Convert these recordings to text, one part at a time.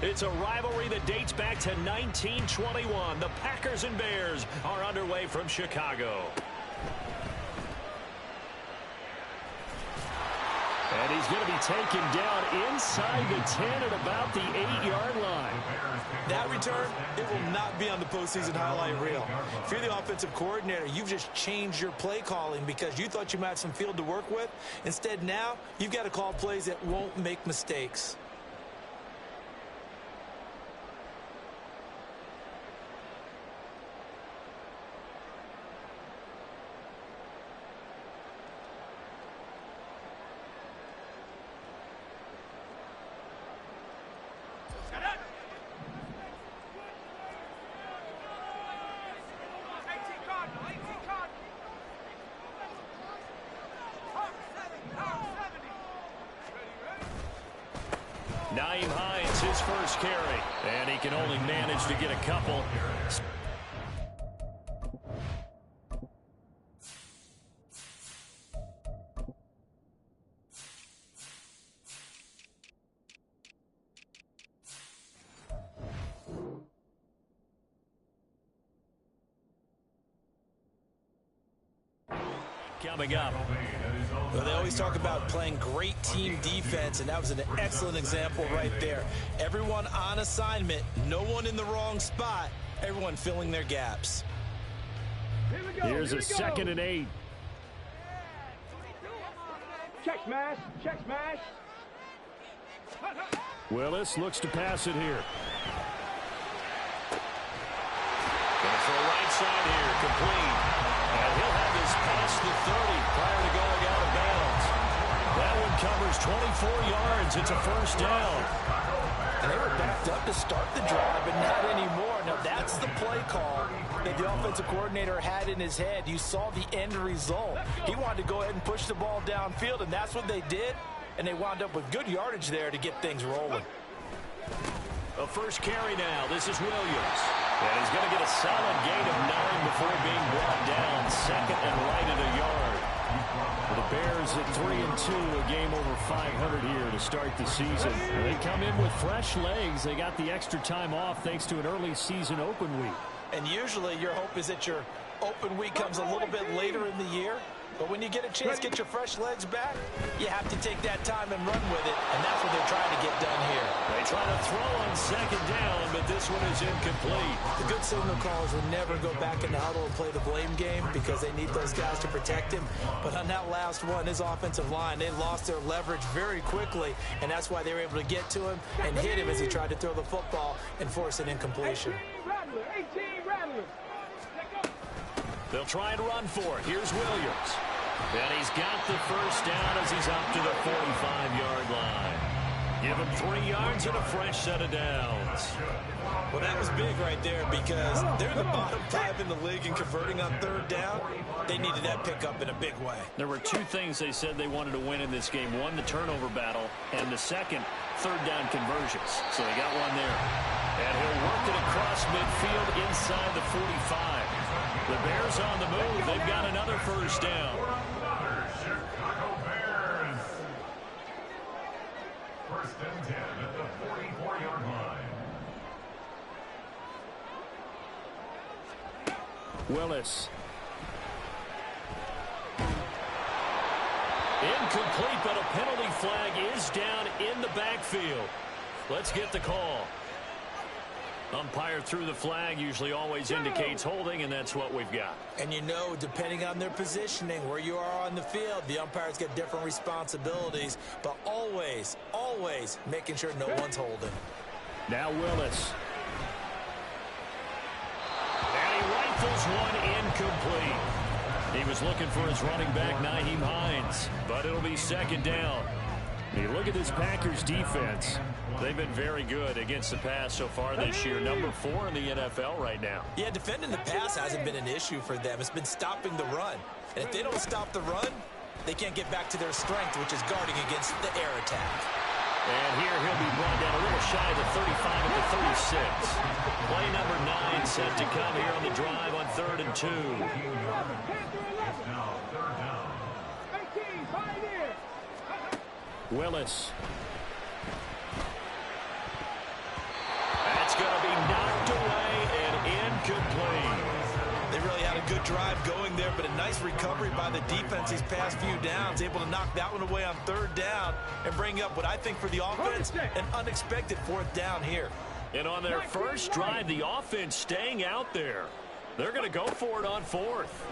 It's a rivalry that dates back to 1921. The Packers and Bears are underway from Chicago. And he's going to be taken down inside the 10 at about the 8-yard line. That return, it will not be on the postseason highlight reel. If you're the offensive coordinator, you've just changed your play calling because you thought you might have some field to work with. Instead, now you've got to call plays that won't make mistakes. Nyheim Hines, his first carry, and he can only manage to get a couple. Coming up. Well, they always talk about playing great team defense, and that was an excellent example right there. Everyone on assignment, no one in the wrong spot, everyone filling their gaps. Here's a 2nd and 8. Check smash, check smash. Willis looks to pass it here. Going for a right side here, complete. And he'll have this past the 30 prior to going out of bounds. That one covers 24 yards. It's a first down. And they were backed up to start the drive, but not anymore. Now, that's the play call that the offensive coordinator had in his head. You saw the end result. He wanted to go ahead and push the ball downfield, and that's what they did. And they wound up with good yardage there to get things rolling. A first carry now. This is Williams. And he's going to get a solid gain of 9 before being brought down. 2nd and right at a yard. The Bears at 3-2, a game over 500 here to start the season. They come in with fresh legs. They got the extra time off thanks to an early season open week. And usually your hope is that your open week comes a little bit later in the year. But when you get a chance to get your fresh legs back, you have to take that time and run with it, and that's what they're trying to get done here. They try to throw on 2nd down, but this one is incomplete. The good signal callers will never go back in the huddle and play the blame game because they need those guys to protect him. But on that last one, his offensive line, they lost their leverage very quickly, and that's why they were able to get to him and hit him as he tried to throw the football and force an incompletion. 18 Rattler. They'll try and run for it. Here's Williams. And he's got the first down as he's up to the 45-yard line. Give him 3 yards and a fresh set of downs. Well, that was big right there because they're the bottom 5 in the league in converting on 3rd down. They needed that pickup in a big way. There were 2 things they said they wanted to win in this game. One, the turnover battle, and the second, 3rd down conversions. So they got one there. And he'll work it across midfield inside the 45. The Bears on the move. They've got another first down. Chicago Bears. 1st and 10 at the 44-yard line. Willis. Incomplete, but a penalty flag is down in the backfield. Let's get the call. Umpire threw the flag, usually always indicates holding, and that's what we've got. And you know, depending on their positioning, where you are on the field, the umpires get different responsibilities, but always, always making sure no one's holding. Now Willis. And he rifles one incomplete. He was looking for his running back, Nyheim Hines, but it'll be 2nd down. You look at this Packers defense. They've been very good against the pass so far this year. Number 4 in the NFL right now. Yeah, defending the pass hasn't been an issue for them. It's been stopping the run. And if they don't stop the run, they can't get back to their strength, which is guarding against the air attack. And here he'll be brought down a little shy of the 35 at the 36. Play number 9 set to come here on the drive on 3rd and 2. Now 3rd down. Willis. drive going there, but a nice recovery by the defense these past few downs, able to knock that one away on third down and bring up what I think for the offense, an unexpected fourth down here. And on their first drive, the offense staying out there. They're going to go for it on fourth.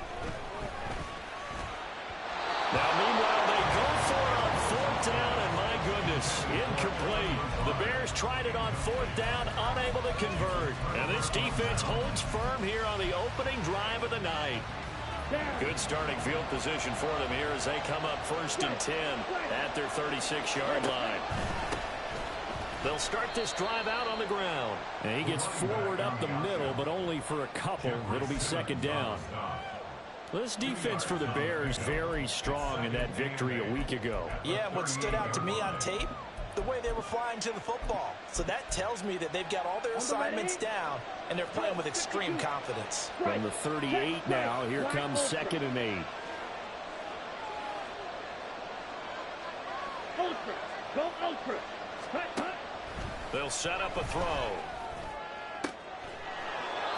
Now, meanwhile, they go for it on fourth down, and my goodness, incomplete. The Bears tried it on fourth down, unable to convert. And this defense holds firm here on the opening drive of the night. Good starting field position for them here as they come up 1st and 10 at their 36-yard line. They'll start this drive out on the ground. And he gets forward up the middle, but only for a couple. It'll be 2nd down. This defense for the Bears very strong in that victory a week ago. Yeah, what stood out to me on tape, the way they were flying to the football. So that tells me that they've got all their assignments down, and they're playing with extreme confidence. From the 38 now, here comes 2nd and 8. Ultra. Go ultra. Cut, cut. They'll set up a throw.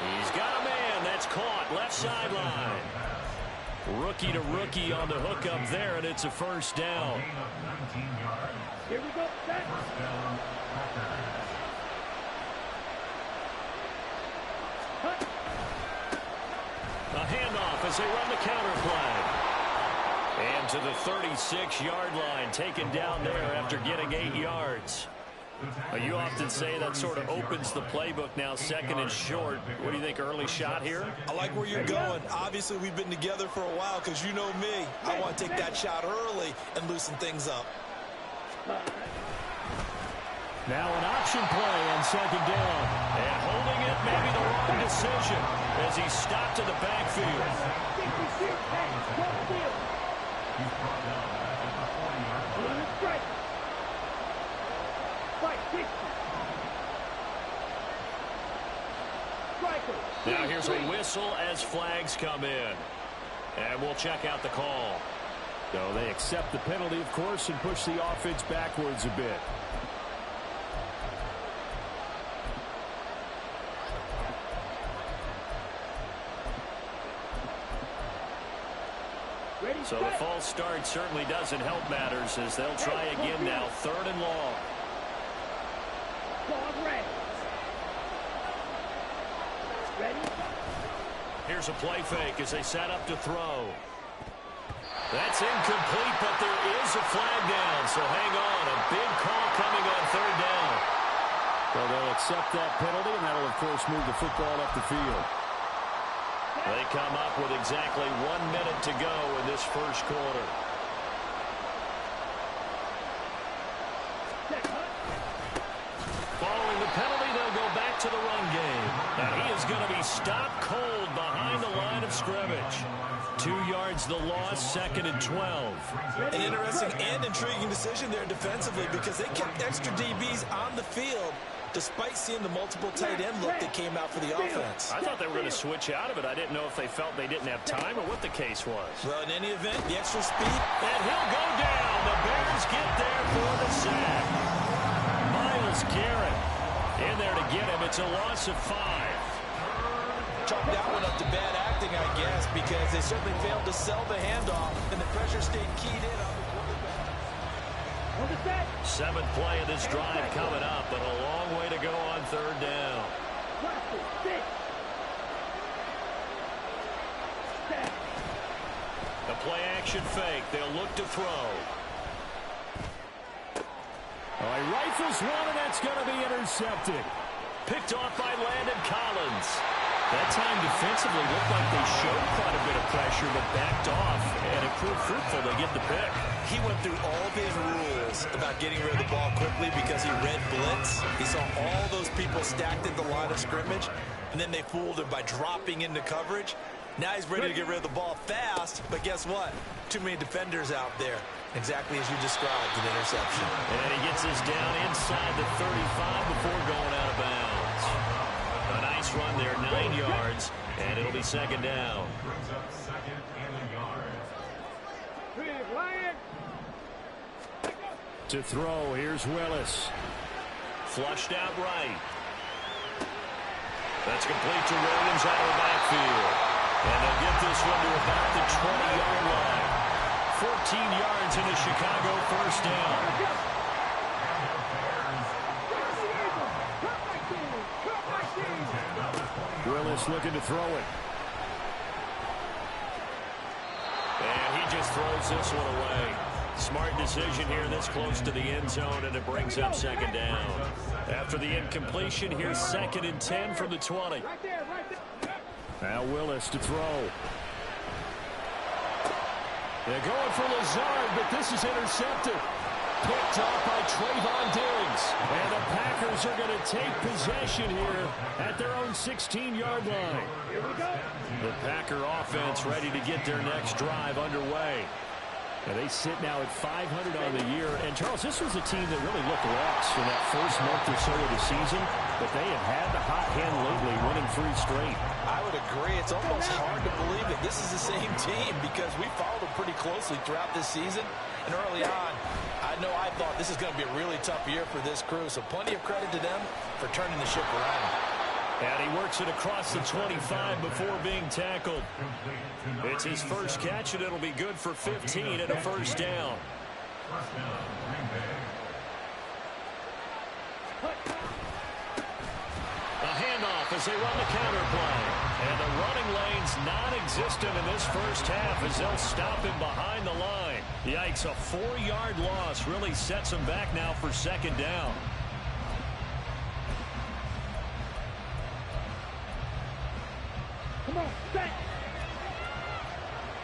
He's got a man. That's caught. Left sideline. Rookie to rookie on the hook up there, and it's a 1st down. Here we go. Set. Cut. A handoff as they run the counter play. And to the 36-yard line, taken down there after getting 8 yards. You often say that sort of opens the playbook now, 2nd and short. What do you think, early shot here? I like where you're going. Obviously, we've been together for a while because you know me. I want to take that shot early and loosen things up. Now an option play on 2nd down. And holding it, maybe the wrong decision as he stopped in the backfield. Now here's a whistle as flags come in. And we'll check out the call. So they accept the penalty, of course, and push the offense backwards a bit. So the false start certainly doesn't help matters as they'll try again now, 3rd and long. Here's a play fake as they set up to throw. That's incomplete, but there is a flag down, so hang on. A big call coming on 3rd down. Well, they'll accept that penalty, and that'll, of course, move the football up the field. They come up with exactly 1 minute to go in this first quarter. Following the penalty, they'll go back to the run game. And he is going to be stopped cold behind the line of scrimmage. 2 yards the loss, 2nd and 12. An interesting and intriguing decision there defensively because they kept extra DBs on the field despite seeing the multiple tight end look that came out for the offense. I thought they were going to switch out of it. I didn't know if they felt they didn't have time or what the case was. Well, in any event, the extra speed. And he'll go down. The Bears get there for the sack. Myles Garrett in there to get him. It's a loss of 5. Chalk that one up to bad acting, I guess, because they certainly failed to sell the handoff, and the pressure stayed keyed in on the quarterback. 7th play of this drive coming up, but a long way to go on 3rd down. The play action fake. They'll look to throw. Oh, he rifles one, and that's going to be intercepted. Picked off by Landon Collins. That time defensively looked like they showed quite a bit of pressure, but backed off, and it proved fruitful. They get the pick. He went through all of his rules about getting rid of the ball quickly because he read blitz. He saw all those people stacked at the line of scrimmage, and then they fooled him by dropping into coverage. Now he's ready to get rid of the ball fast, but guess what? Too many defenders out there. Exactly as you described, an interception. And he gets this down inside the 35 before going out of bounds. A nice run there, 9 yards, and it'll be 2nd down. Brings up 2nd and a yard. To throw, here's Willis. Flushed out right. That's complete to Williams out of the backfield. And they'll get this one to about the 20-yard line. 14 yards in a Chicago first down. Willis looking to throw it. And he just throws this one away. Smart decision here this close to the end zone, and it brings up second down. After the incompletion, here's 2nd and 10 from the 20. Now Willis to throw. They're going for Lazard, but this is intercepted. Picked up by Trayvon Diggs. And the Packers are going to take possession here at their own 16-yard line. Here we go. The Packer offense ready to get their next drive underway. And they sit now at 500 on the year. And, Charles, this was a team that really looked lost in that first month or so of the season. But they have had the hot hand lately, winning 3 straight. I would agree. It's almost hard to believe that this is the same team because we followed them pretty closely throughout this season. And early on, I thought this is going to be a really tough year for this crew. So plenty of credit to them for turning the ship around. And he works it across the 25 before being tackled. It's his first catch, and it'll be good for 15 and a first down. A handoff as they run the counter play. And the running lane's non-existent in this first half as they'll stop him behind the line. Yikes, a 4-yard loss really sets him back now for second down. Come on, set.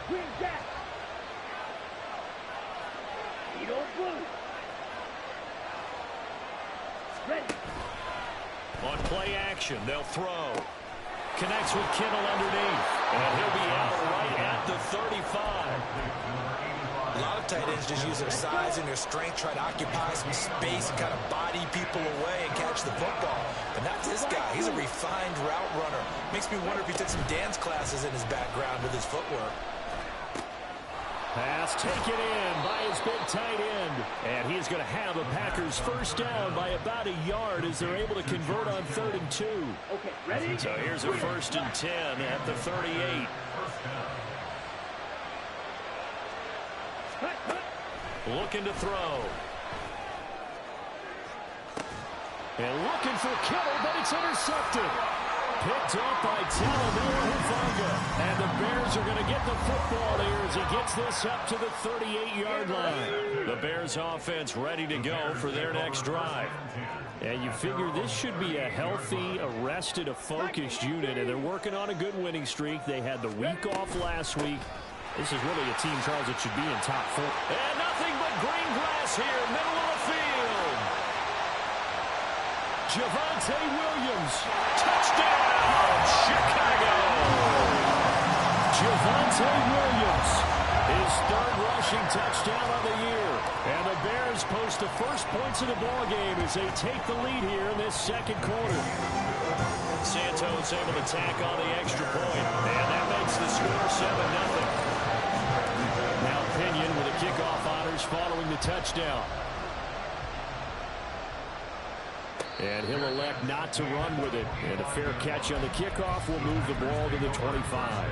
Green jack. Edo blue. Ready. On play action, they'll throw. Connects with Kittle underneath. And he'll be out right at the 35. A lot of tight ends just use their size and their strength, try to occupy some space and kind of body people away and catch the football. But not this guy. He's a refined route runner. Makes me wonder if he took some dance classes in his background with his footwork. Pass taken in by his big tight end. And he's going to have a Packers first down by about a yard as they're able to convert on 3rd and 2. Okay, ready? So here's a 1st and 10 at the 38. Looking to throw. And looking for Kittle, but it's intercepted. Picked up by Talavera Hufanga. And the Bears are going to get the football here as he gets this up to the 38-yard line. The Bears offense ready to go for their next drive. And you figure this should be a healthy, a rested, a focused unit. And they're working on a good winning streak. They had the week off last week. This is really a team, Charles, that should be in top 4. And nothing but green grass here, middle of the field. Javonte Williams, touchdown, Chicago. Javonte Williams, his 3rd rushing touchdown of the year. And the Bears post the first points of the ballgame as they take the lead here in this 2nd quarter. Santos able to tack on the extra point, and that makes the score 7-0. Now Pinion with the kickoff honors following the touchdown. And he'll elect not to run with it. And a fair catch on the kickoff will move the ball to the 25.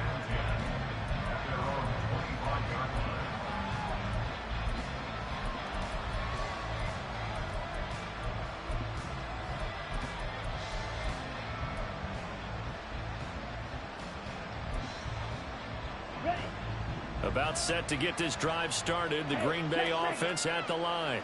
About set to get this drive started. The Green Bay offense at the line.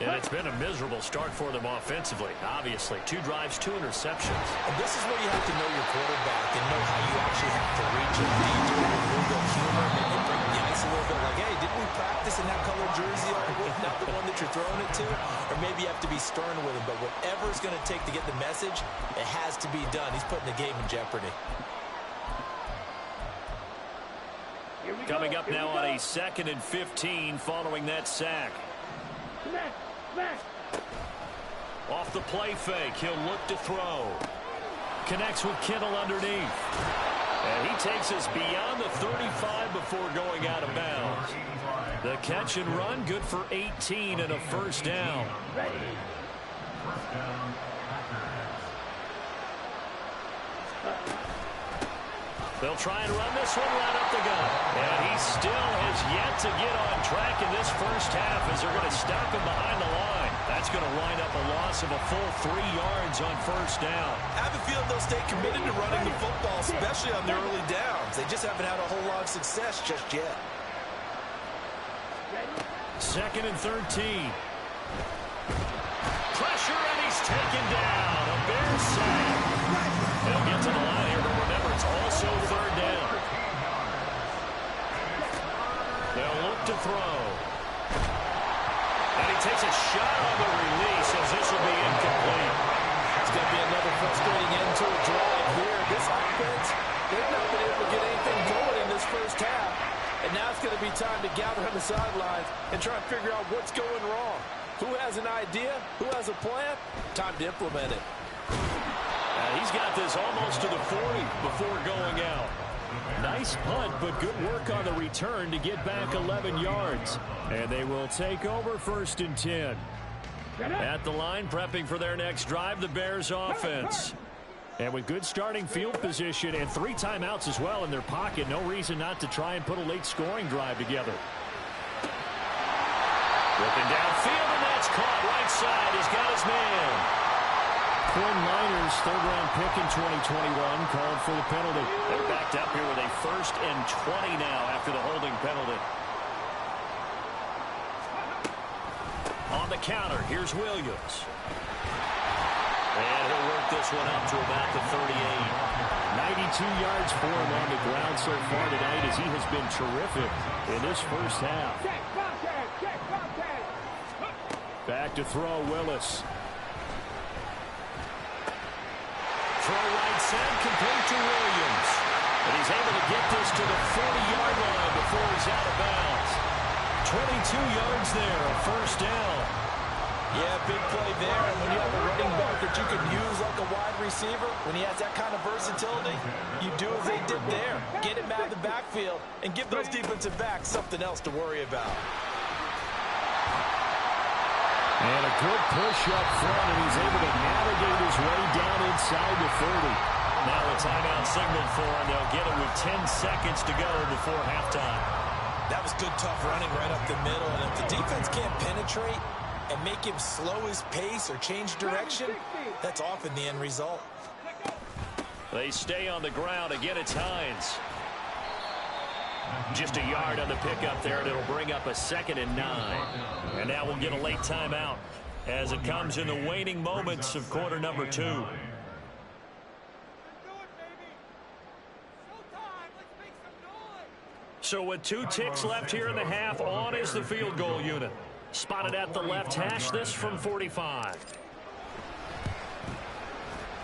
And it's been a miserable start for them offensively, obviously. 2 drives, 2 interceptions. And this is where you have to know your quarterback and know how you actually have to reach him. Do you do it with a little bit of humor, maybe break the ice a little bit, like, hey, didn't we practice in that color jersey already? Not the one that you're throwing it to? Or maybe you have to be stern with him. But whatever it's going to take to get the message, it has to be done. He's putting the game in jeopardy. Coming up now on a 2nd and 15 following that sack. Off the play fake, he'll look to throw. Connects with Kittle underneath. And he takes us beyond the 35 before going out of bounds. The catch and run, good for 18 and a first down. They'll try and run this one right up the gut. And he still has yet to get on track in this first half as they're going to stop him behind the line. That's going to wind up a loss of a full 3 yards on first down. I have a feeling they'll stay committed to running the football, especially on the early downs. They just haven't had a whole lot of success just yet. 2nd and 13. Pressure, and he's taken down. A Bears sack. They'll get to the line here, but remember, it's also 3rd down. They'll look to throw. And he takes a shot on the release as this will be incomplete. It's going to be another frustrating end to a drive here. This offense, they've not been able to get anything going in this first half. And now it's going to be time to gather on the sidelines and try and figure out what's going wrong. Who has an idea? Who has a plan? Time to implement it. He's got this almost to the 40 before going out. Nice punt, but good work on the return to get back 11 yards. And they will take over 1st and 10. At the line, prepping for their next drive, the Bears offense. And with good starting field position and 3 timeouts as well in their pocket, no reason not to try and put a late scoring drive together. Looking downfield, and that's caught right side. He's got his man. Quinn Miners, 3rd-round pick in 2021, called for the penalty. They're backed up here with a 1st and 20 now after the holding penalty. On the counter, here's Williams. And he'll work this one up to about the 38. 92 yards for him on the ground so far tonight as he has been terrific in this first half. Back to throw, Willis. Throw right side, complete to Williams. And he's able to get this to the 40-yard line before he's out of bounds. 22 yards there, a 1st down. Yeah, big play there. And when you have a running back that you can use like a wide receiver, when he has that kind of versatility, you do as they did there. Get him out of the backfield and give those defensive backs something else to worry about. And a good push up front, and he's able to navigate his way down inside the 30. Now a timeout signal for him. They'll get it with 10 seconds to go before halftime. That was good, tough running right up the middle. And if the defense can't penetrate and make him slow his pace or change direction, that's often the end result. They stay on the ground. Again, it's Hines. Just a yard on the pickup there, and it'll bring up a 2nd and 9. And now we'll get a late timeout as it comes in the waning moments of quarter number 2. So with 2 ticks left here in the half, on is the field goal unit. Spotted at the left hash, this from 45.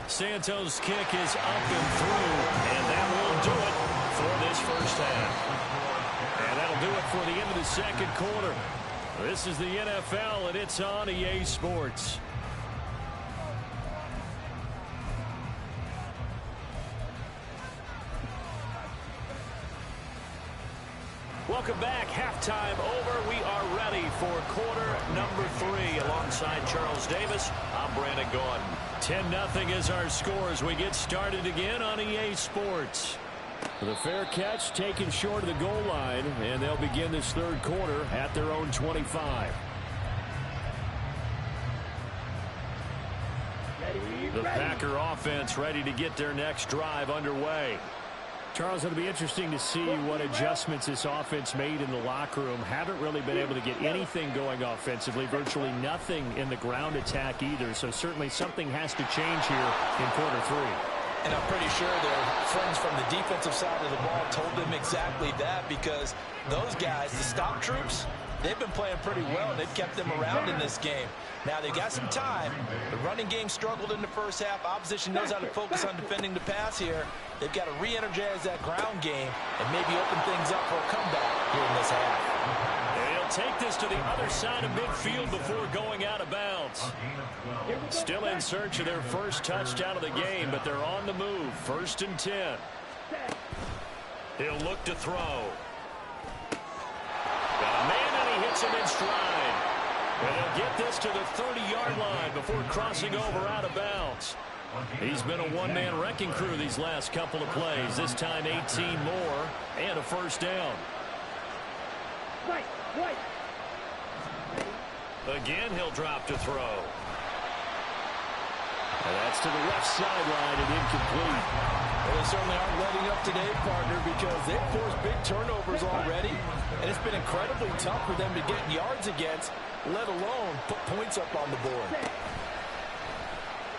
Santos' kick is up and through, and that will do it for this first half. And that'll do it for the end of the 2nd quarter. This is the NFL, and it's on EA Sports. Welcome back. Halftime over. We are ready for quarter number 3. Alongside Charles Davis, I'm Brandon Gaudin. 10-0 is our score as we get started again on EA Sports. The fair catch taken short of the goal line, and they'll begin this 3rd quarter at their own 25. The Packer offense ready to get their next drive underway. Charles, it'll be interesting to see what adjustments this offense made in the locker room. Haven't really been able to get anything going offensively, virtually nothing in the ground attack either. So certainly something has to change here in quarter 3. And I'm pretty sure their friends from the defensive side of the ball told them exactly that, because those guys, the stop troops, they've been playing pretty well. They've kept them around in this game. Now, they've got some time. The running game struggled in the first half. Opposition knows how to focus on defending the pass here. They've got to re-energize that ground game and maybe open things up for a comeback here in this half. And he'll take this to the other side of midfield before going out of bounds. Still in search of their first touchdown of the game, but they're on the move. 1st and 10. He'll look to throw. Got a man, and he hits him in stride. And he'll get this to the 30-yard line before crossing over out of bounds. He's been a one-man wrecking crew these last couple of plays. This time 18 more and a first down. Right. Again, he'll drop to throw. And that's to the left sideline and incomplete. Well, they certainly aren't letting up today, partner, because they've forced big turnovers already, and it's been incredibly tough for them to get yards against, let alone put points up on the board.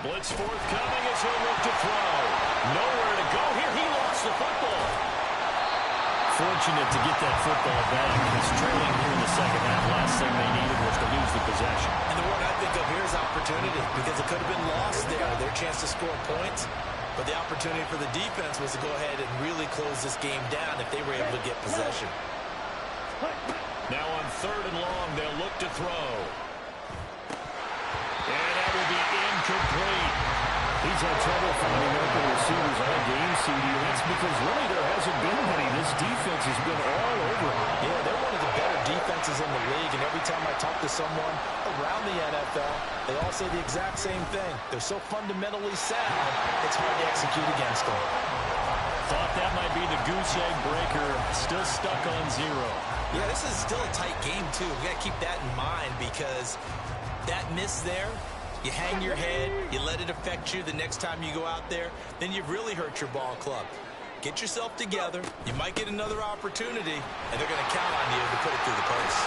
Blitz forthcoming as he'll look to throw. Nowhere to go here. He lost the football. Fortunate to get that football back. He's trailing here in the second half. Last thing they needed was to lose the possession. And the word I think of here is opportunity, because it could have been lost there, their chance to score points. But the opportunity for the defense was to go ahead and really close this game down if they were able to get possession. Now on 3rd and long, they'll look to throw. And that will be incomplete. He's had trouble finding open receivers all game, CD. That's because really there hasn't been many. This defense has been all over. Yeah, they're one of the better defenses in the league, and every time I talk to someone around the NFL, they all say the exact same thing. They're so fundamentally sound, it's hard to execute against them. Thought that might be the goose egg breaker. Still stuck on 0. Yeah, this is still a tight game, too. We got to keep that in mind, because that miss there, you hang your head, you let it affect you the next time you go out there, then you've really hurt your ball club. Get yourself together. You might get another opportunity, and they're going to count on you to put it through the post.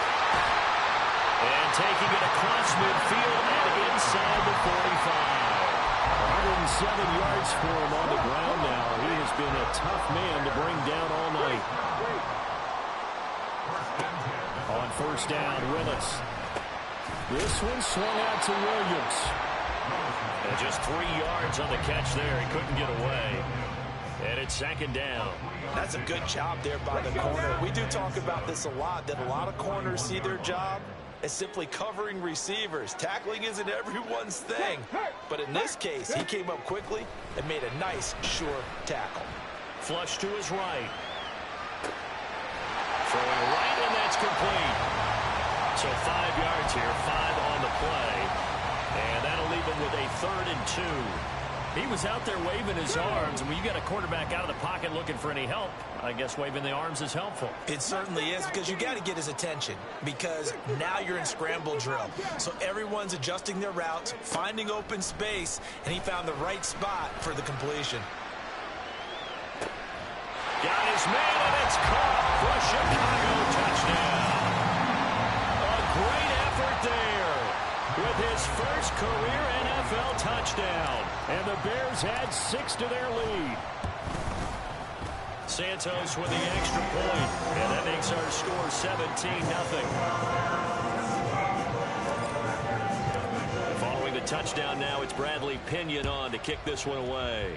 And taking it across midfield and inside the 45. 107 yards for him on the ground now. He has been a tough man to bring down all night. On 1st down, Willis. This one swung out to Williams. And just 3 yards on the catch there. He couldn't get away. And it's 2nd down. That's a good job there by the corner. We do talk about this a lot, that a lot of corners see their job as simply covering receivers. Tackling isn't everyone's thing. But in this case, he came up quickly and made a nice, sure tackle. Flush to his right. Throwing right, and that's complete. So 5 yards here, 5 on the play. And that'll leave him with a 3rd and 2. He was out there waving his arms, and when you got a quarterback out of the pocket looking for any help, I guess waving the arms is helpful. It certainly is, because you got to get his attention, because now you're in scramble drill. So everyone's adjusting their routes, finding open space, and he found the right spot for the completion. Got his man, and it's caught for a Chicago touchdown. A great effort there with his first career NFL touchdown. And the Bears add 6 to their lead. Santos with the extra point, and that makes our score 17-0. Following the touchdown now, it's Bradley Pinion on to kick this one away.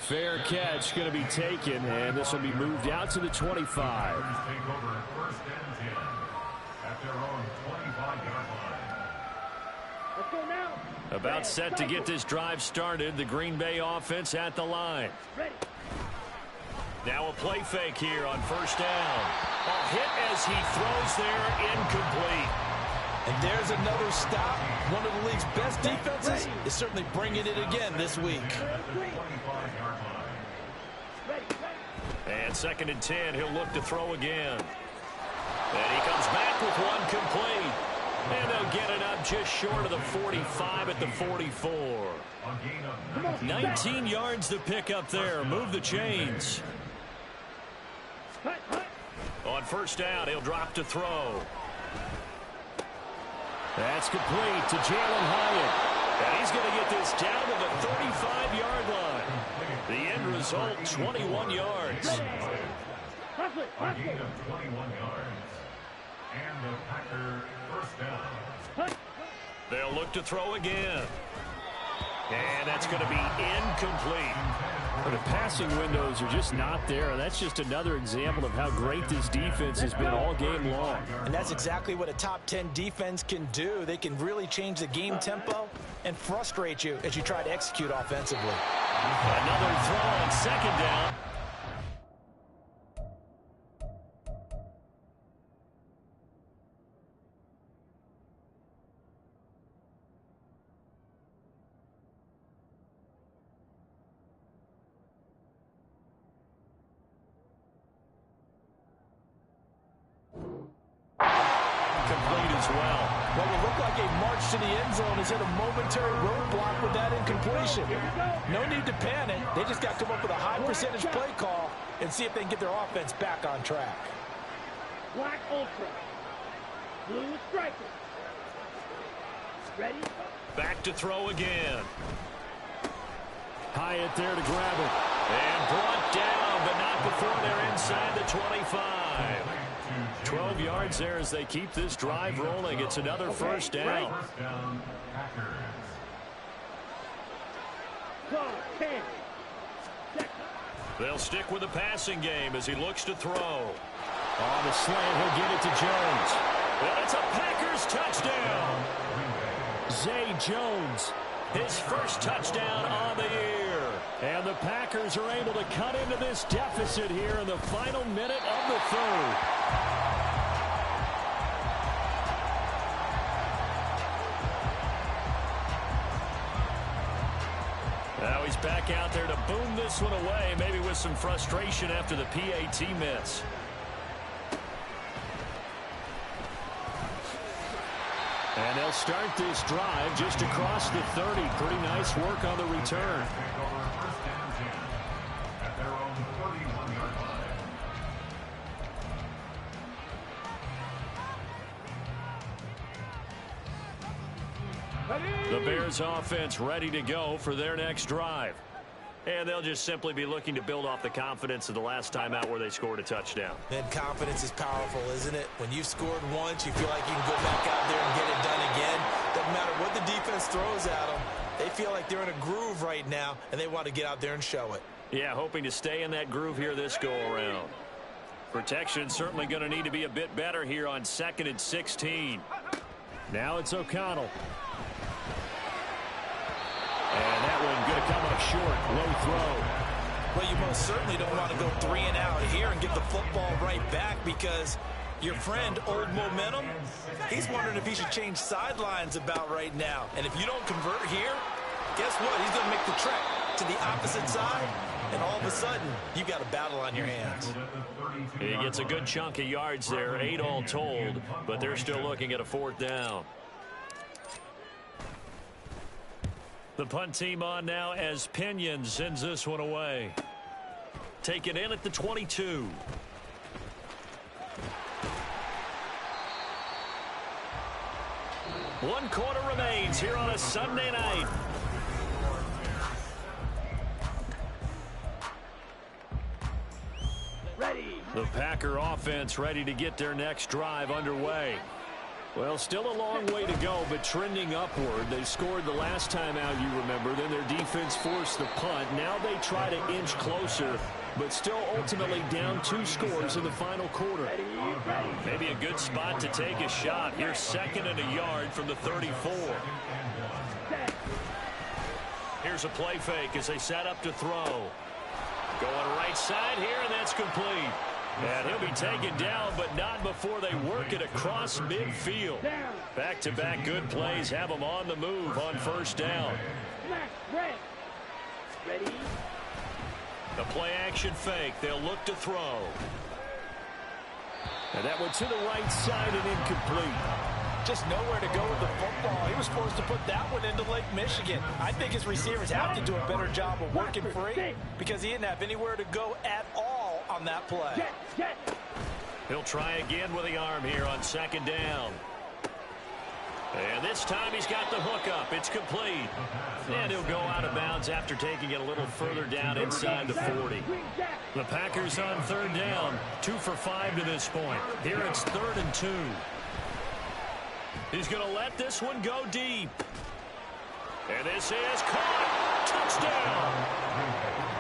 Fair catch going to be taken, and this will be moved out to the 25. Take over 1st and 10 at their own 25-yard line. Let's go now. About set to get this drive started. The Green Bay offense at the line. Ready. Now a play fake here on 1st down. A hit as he throws there, incomplete. And there's another stop. One of the league's best defenses is certainly bringing it again this week. And 2nd and 10, he'll look to throw again. And he comes back with one complete. And they'll get it up just short of the 45 at the 44. 19 yards to pick up there. Move the chains. On 1st down, he'll drop to throw. That's complete to Jalen Hyatt. And he's going to get this down to the 35-yard line. The end result, 21 yards. A gain of 21 yards. And the Packer 1st down. They'll look to throw again. And that's going to be incomplete. The passing windows are just not there. That's just another example of how great this defense has been all game long. And that's exactly what a top 10 defense can do. They can really change the game tempo and frustrate you as you try to execute offensively. Another throw on 2nd down. incomplete as well. What would look like a march to the end zone has hit a momentary roadblock with that incompletion. No need to panic. They just got to come up with a high percentage play call and see if they can get their offense back on track. Black ultra. Blue striker. Ready? Back to throw again. Hyatt there to grab it. And brought down, but not before they're inside the 25. 12 yards there as they keep this drive rolling. It's another first down. First down, Packers. Clock, 10. Second. They'll stick with the passing game as he looks to throw. On the slant, he'll get it to Jones. And it's a Packers touchdown. Zay Jones, his first touchdown on the year. And the Packers are able to cut into this deficit here in the final minute of the third. Now he's back out there to boom this one away, maybe with some frustration after the PAT miss. And they'll start this drive just across the 30. Pretty nice work on the return. First down 10 at their own 31-yard line. The Bears offense ready to go for their next drive. And they'll just simply be looking to build off the confidence of the last time out where they scored a touchdown. And confidence is powerful, isn't it? When you've scored once, you feel like you can go back out there and get it done again. Doesn't matter what the defense throws at them. They feel like they're in a groove right now, and they want to get out there and show it. Yeah, hoping to stay in that groove here this go-around. Protection certainly going to need to be a bit better here on 2nd and 16. Now it's O'Connell. And that one going to come up short. Low throw. Well, you most certainly don't want to go 3 and out here and give the football right back because your friend, Old Momentum, he's wondering if he should change sidelines about right now. And if you don't convert here, guess what? He's going to make the trek to the opposite side, and all of a sudden, you've got a battle on your hands. He gets a good chunk of yards there, 8 all told, but they're still looking at a 4th down. The punt team on now as Pinion sends this one away. Take it in at the 22. One quarter remains here on a Sunday night. Ready. The Packer offense ready to get their next drive underway. Well, still a long way to go, but trending upward. They scored the last time out, you remember. Then their defense forced the punt. Now they try to inch closer, but still ultimately down 2 scores in the final quarter. Maybe a good spot to take a shot. Here's 2nd and a yard from the 34. Here's a play fake as they set up to throw. Going right side here, and that's complete. And he'll be taken down, but not before they work it across midfield. Back-to-back good plays have them on the move on 1st down. Ready. The play-action fake. They'll look to throw. And that one to the right side and incomplete. Just nowhere to go with the football. He was forced to put that one into Lake Michigan. I think his receivers have to do a better job of working free because he didn't have anywhere to go at all on that play. He'll try again with the arm here on 2nd down. And this time he's got the hook up. It's complete. And he'll go out of bounds after taking it a little further down inside the 40. The Packers on 3rd down. 2 for 5 to this point. Here it's 3rd and 2. He's going to let this one go deep. And this is caught. Touchdown.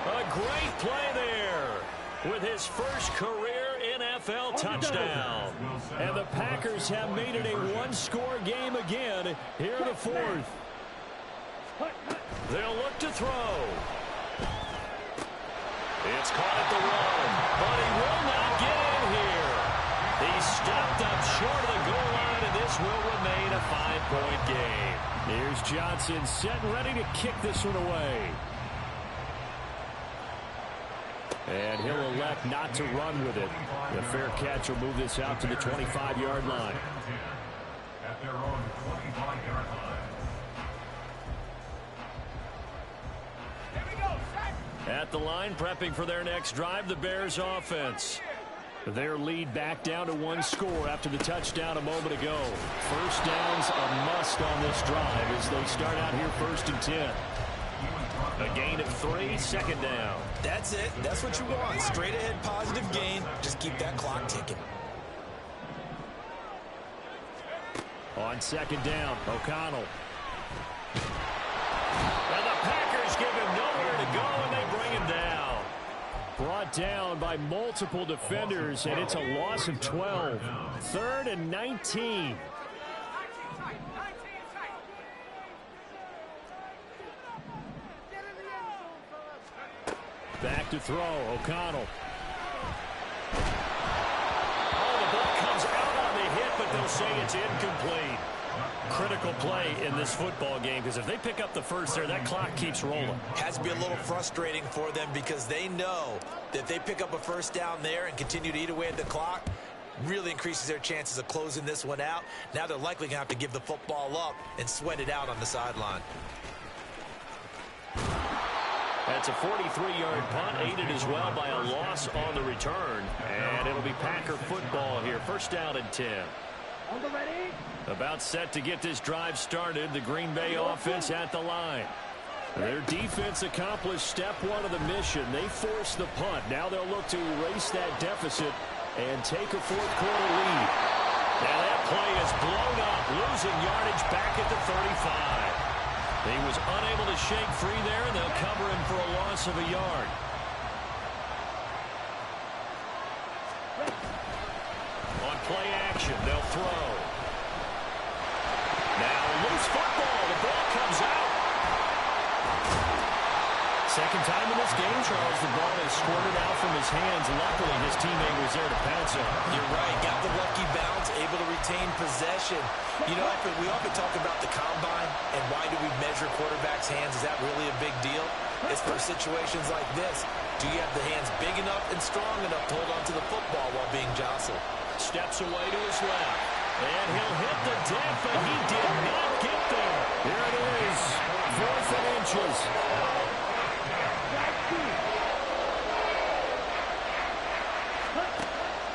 A great play there with his first career NFL touchdown. And the Packers have made it a 1-score game again here in the 4th. They'll look to throw. It's caught at the run, but he will not get in here. He stepped up short of the goal line, and this will remain a 5-point game. Here's Johnson set and ready to kick this one away. And he'll elect not to run with it. The fair catch will move this out to the 25-yard line. at their own 25-yard line. At the line, prepping for their next drive, the Bears offense. Their lead back down to one score after the touchdown a moment ago. First down's a must on this drive as they start out here 1st and 10. A gain of 3, second down. That's it. That's what you want. Straight ahead positive gain. Just keep that clock ticking. On second down, O'Connell. And the Packers give him nowhere to go, and they bring him down. Brought down by multiple defenders, and it's a loss of 12. 3rd and 19. Back to throw, O'Connell. Oh, the ball comes out on the hit, but they'll say it's incomplete. Critical play in this football game, because if they pick up the first there, that clock keeps rolling. Has to be a little frustrating for them because they know that if they pick up a first down there and continue to eat away at the clock, really increases their chances of closing this one out. Now they're likely going to have to give the football up and sweat it out on the sideline. That's a 43-yard punt, aided as well by a loss on the return. And it'll be Packer football here. First down and 10. On the ready. About set to get this drive started. The Green Bay offense at the line. Their defense accomplished step one of the mission. They forced the punt. Now they'll look to erase that deficit and take a fourth-quarter lead. Now that play is blown up, losing yardage back at the 35. He was unable to shake free there, and they'll cover him for a loss of a yard. On play action, they'll throw. Now loose football. The ball comes out. Second time in this game, Charles, the ball is squirted out from his hands. Luckily, his teammate was there to pounce on. You're right. Got the lucky bounce, able to retain possession. You know, we often talk about the combine and why do we measure quarterbacks' hands. Is that really a big deal? It's for situations like this. Do you have the hands big enough and strong enough to hold onto the football while being jostled? Steps away to his left. And he'll hit the deck, but he did not get there. Here it is. 4th and inches.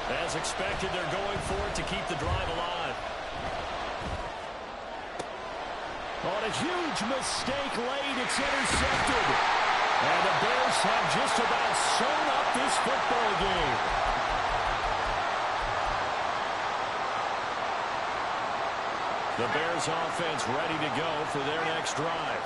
As expected, they're going for it to keep the drive alive. On a huge mistake late, it's intercepted. And the Bears have just about sewn up this football game. The Bears offense ready to go for their next drive.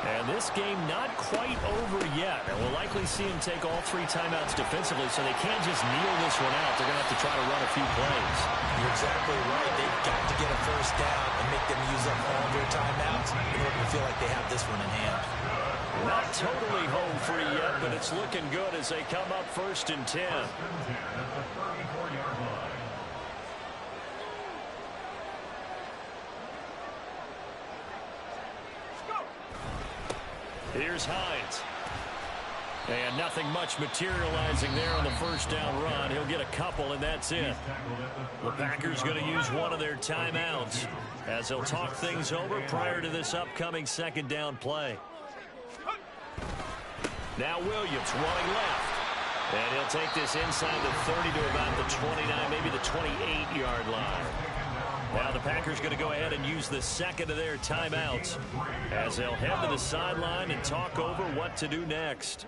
And this game not quite over yet. And we'll likely see him take all 3 timeouts defensively, so they can't just kneel this one out. They're going to have to try to run a few plays. You're exactly right. They've got to get a first down and make them use up all their timeouts in order to feel like they have this one in hand. Not totally home free yet, but it's looking good as they come up 1st and 10. At the 34-yard line. Here's Hines. And nothing much materializing there on the first down run. He'll get a couple, and that's it. The Packers going to use one of their timeouts as they'll talk things over prior to this upcoming second down play. Now Williams running left. And he'll take this inside the 30 to about the 29, maybe the 28-yard line. Now the Packers going to go ahead and use the second of their timeouts as they'll head to the sideline and talk over what to do next.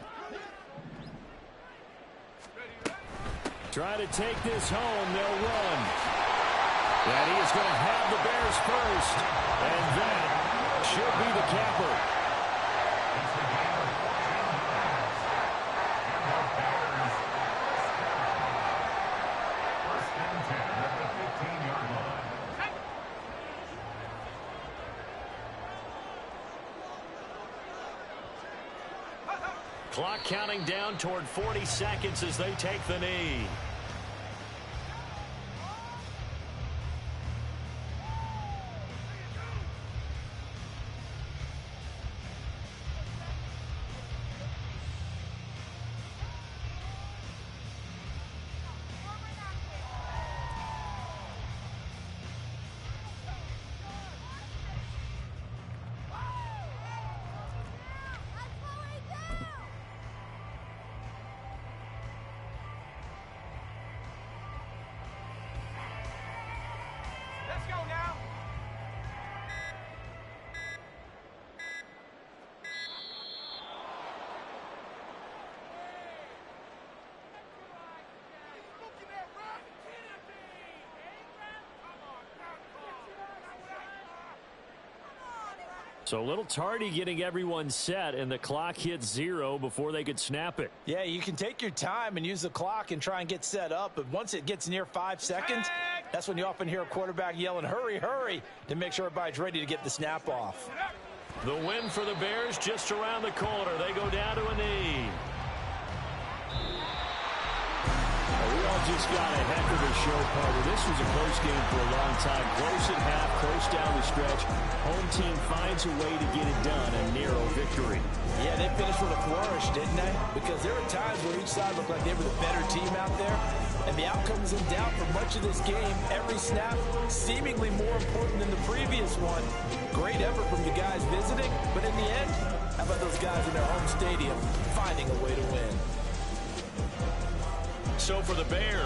Try to take this home. They'll run. And he is going to have the Bears first. And that should be the capper. Clock counting down toward 40 seconds as they take the knee. So a little tardy getting everyone set, and the clock hit 0 before they could snap it. Yeah, you can take your time and use the clock and try and get set up, but once it gets near 5 seconds, that's when you often hear a quarterback yelling, hurry, hurry, to make sure everybody's ready to get the snap off. The win for the Bears just around the corner. They go down to a knee. We all just got a heck of a show, Carter. This was a close game for a long time. Close at half, close down the stretch. Home team finds a way to get it done. A narrow victory. Yeah, they finished with a flourish, didn't they? Because there were times where each side looked like they were the better team out there. And the outcome was in doubt for much of this game. Every snap seemingly more important than the previous one. Great effort from the guys visiting. But in the end, how about those guys in their home stadium finding a way to win? So for the Bears,